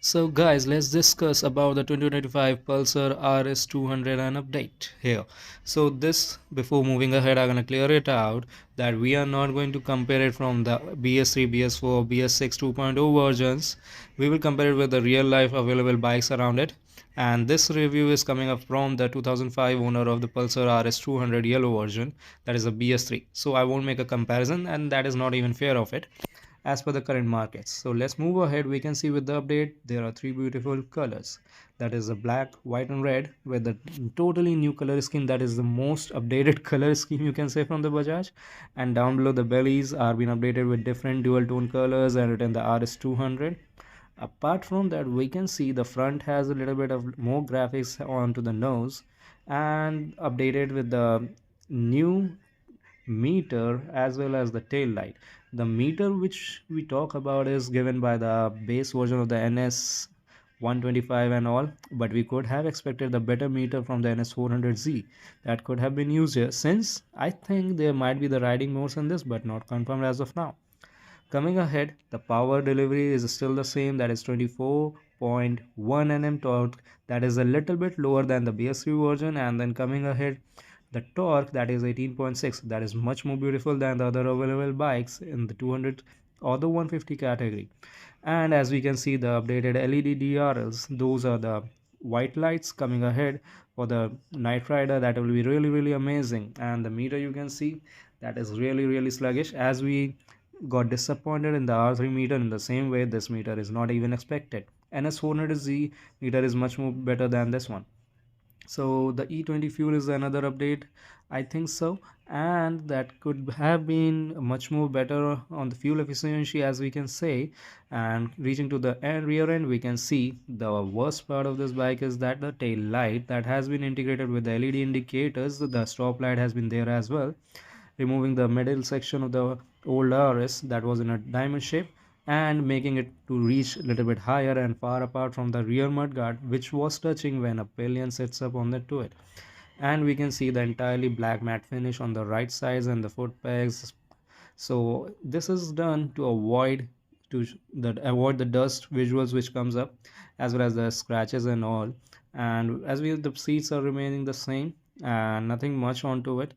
So guys, let's discuss about the 2025 Pulsar RS 200 and update here. So this, before moving ahead, I'm gonna clear it out that we are not going to compare it from the BS3, BS4, BS6 2.0 versions. We will compare it with the real life available bikes around it. And this review is coming up from the 2005 owner of the Pulsar RS 200 yellow version, that is a BS3. So I won't make a comparison, and that is not even fair of it as per the current markets. So let's move ahead. We can see with the update there are three beautiful colors, that is the black, white and red, with the totally new color scheme, that is the most updated color scheme you can say from the Bajaj. And down below the bellies are being updated with different dual tone colors and written the RS200. Apart from that, we can see the front has a little bit of more graphics onto the nose and updated with the new meter as well as the tail light. The meter which we talk about is given by the base version of the NS 125 and all, but we could have expected the better meter from the NS 400Z that could have been used here, since I think there might be the riding modes in this but not confirmed as of now. Coming ahead, the power delivery is still the same, that is 24.1 Nm torque, that is a little bit lower than the BS3 version. And then coming ahead, the torque, that is 18.6, that is much more beautiful than the other available bikes in the 200 or the 150 category. And as we can see, the updated LED DRLs, those are the white lights coming ahead for the night rider. That will be really amazing. And the meter, you can see, that is really sluggish, as we got disappointed in the R3 meter. In the same way, this meter is not even expected. NS400Z meter is much more better than this one. So the E20 fuel is another update, I think so, and that could have been much more better on the fuel efficiency, as we can say. And reaching to the rear end, we can see the worst part of this bike is that the tail light that has been integrated with the LED indicators, the stop light has been there as well, removing the middle section of the old RS that was in a diamond shape and making it to reach a little bit higher and far apart from the rear mudguard, which was touching when a pillion sits up on the to it. And we can see the entirely black matte finish on the right sides and the foot pegs. So this is done to avoid the dust visuals which comes up, as well as the scratches and all. And as we the seats are remaining the same and nothing much onto it.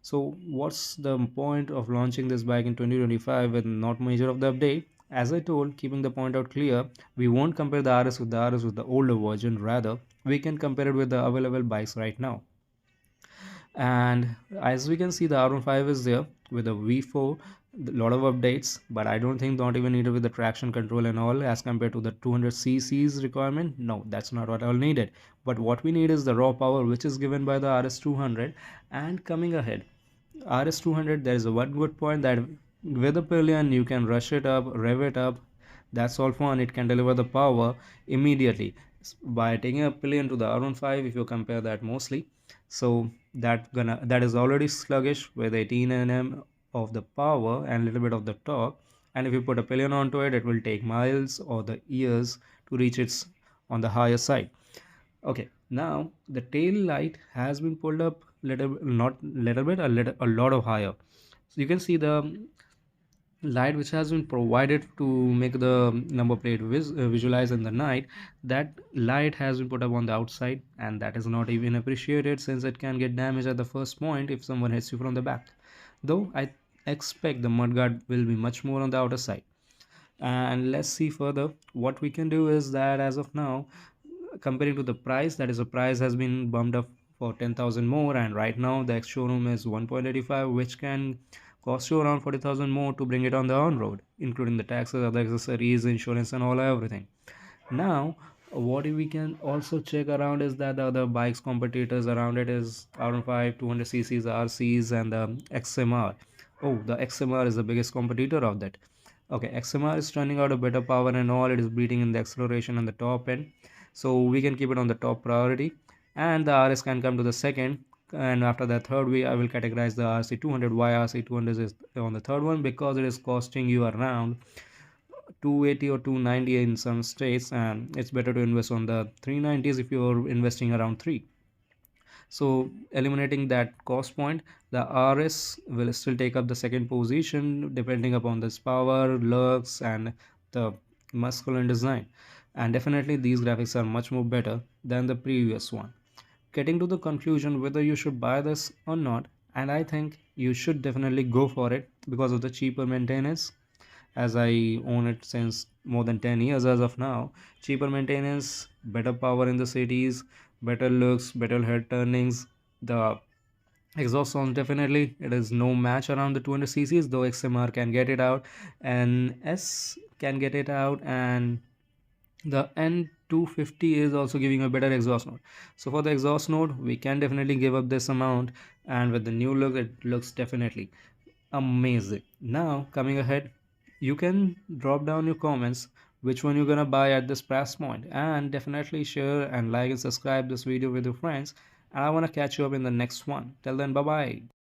So what's the point of launching this bike in 2025 with not major of the update? As I told, keeping the point out clear, we won't compare the RS with the RS with the older version. Rather, we can compare it with the available bikes right now. And as we can see, the R15 is there with a V4, a lot of updates, but I don't think not even needed with the traction control and all as compared to the 200 cc's requirement. No, that's not what all needed. But what we need is the raw power, which is given by the RS200. And coming ahead, RS200, there is a one good point that with a pillion you can rush it up, rev it up. That's all fun. It can deliver the power immediately by taking a pillion to the R15. If you compare that mostly, so that is already sluggish with 18 Nm of the power and a little bit of the torque. And if you put a pillion onto it, it will take miles or the years to reach its on the higher side. Okay, now the tail light has been pulled up little, not little bit, a lot of higher. So you can see the light which has been provided to make the number plate visualize in the night. That light has been put up on the outside, and that is not even appreciated since it can get damaged at the first point if someone hits you from the back. Though I expect the mudguard will be much more on the outer side. And let's see further. What we can do is that as of now, comparing to the price, that is the price has been bumped up for 10,000 more, and right now the ex showroom is 1.85, which can cost you around 40,000 more to bring it on the on road, including the taxes, other accessories, insurance and all everything. Now what we can also check around is that the other bikes competitors around it is R5 200 cc's RCs and the XMR. Oh, the XMR is the biggest competitor of that. Okay, XMR is turning out a better power and all. It is beating in the acceleration on the top end, so we can keep it on the top priority, and the RS can come to the second. And after that third, I will categorize the RC200. Why RC200 is on the third one? Because it is costing you around 280 or 290 in some states, and it's better to invest on the 390s if you're investing around 3. So eliminating that cost point, the RS will still take up the second position depending upon this power, looks and the masculine design. and definitely these graphics are much more better than the previous one. Getting to the conclusion whether you should buy this or not, and I think you should definitely go for it because of the cheaper maintenance, as I own it since more than 10 years as of now. Cheaper maintenance, better power in the cities, better looks, better head turnings. The exhaust sounds, definitely it is no match around the 200 cc's, though XMR can get it out and S can get it out, and the N250 is also giving a better exhaust note. So for the exhaust note we can definitely give up this amount, and with the new look it looks definitely amazing. Now coming ahead, you can drop down your comments which one you're gonna buy at this price point, and definitely share and like and subscribe this video with your friends, and I want to catch you up in the next one. Till then, bye bye.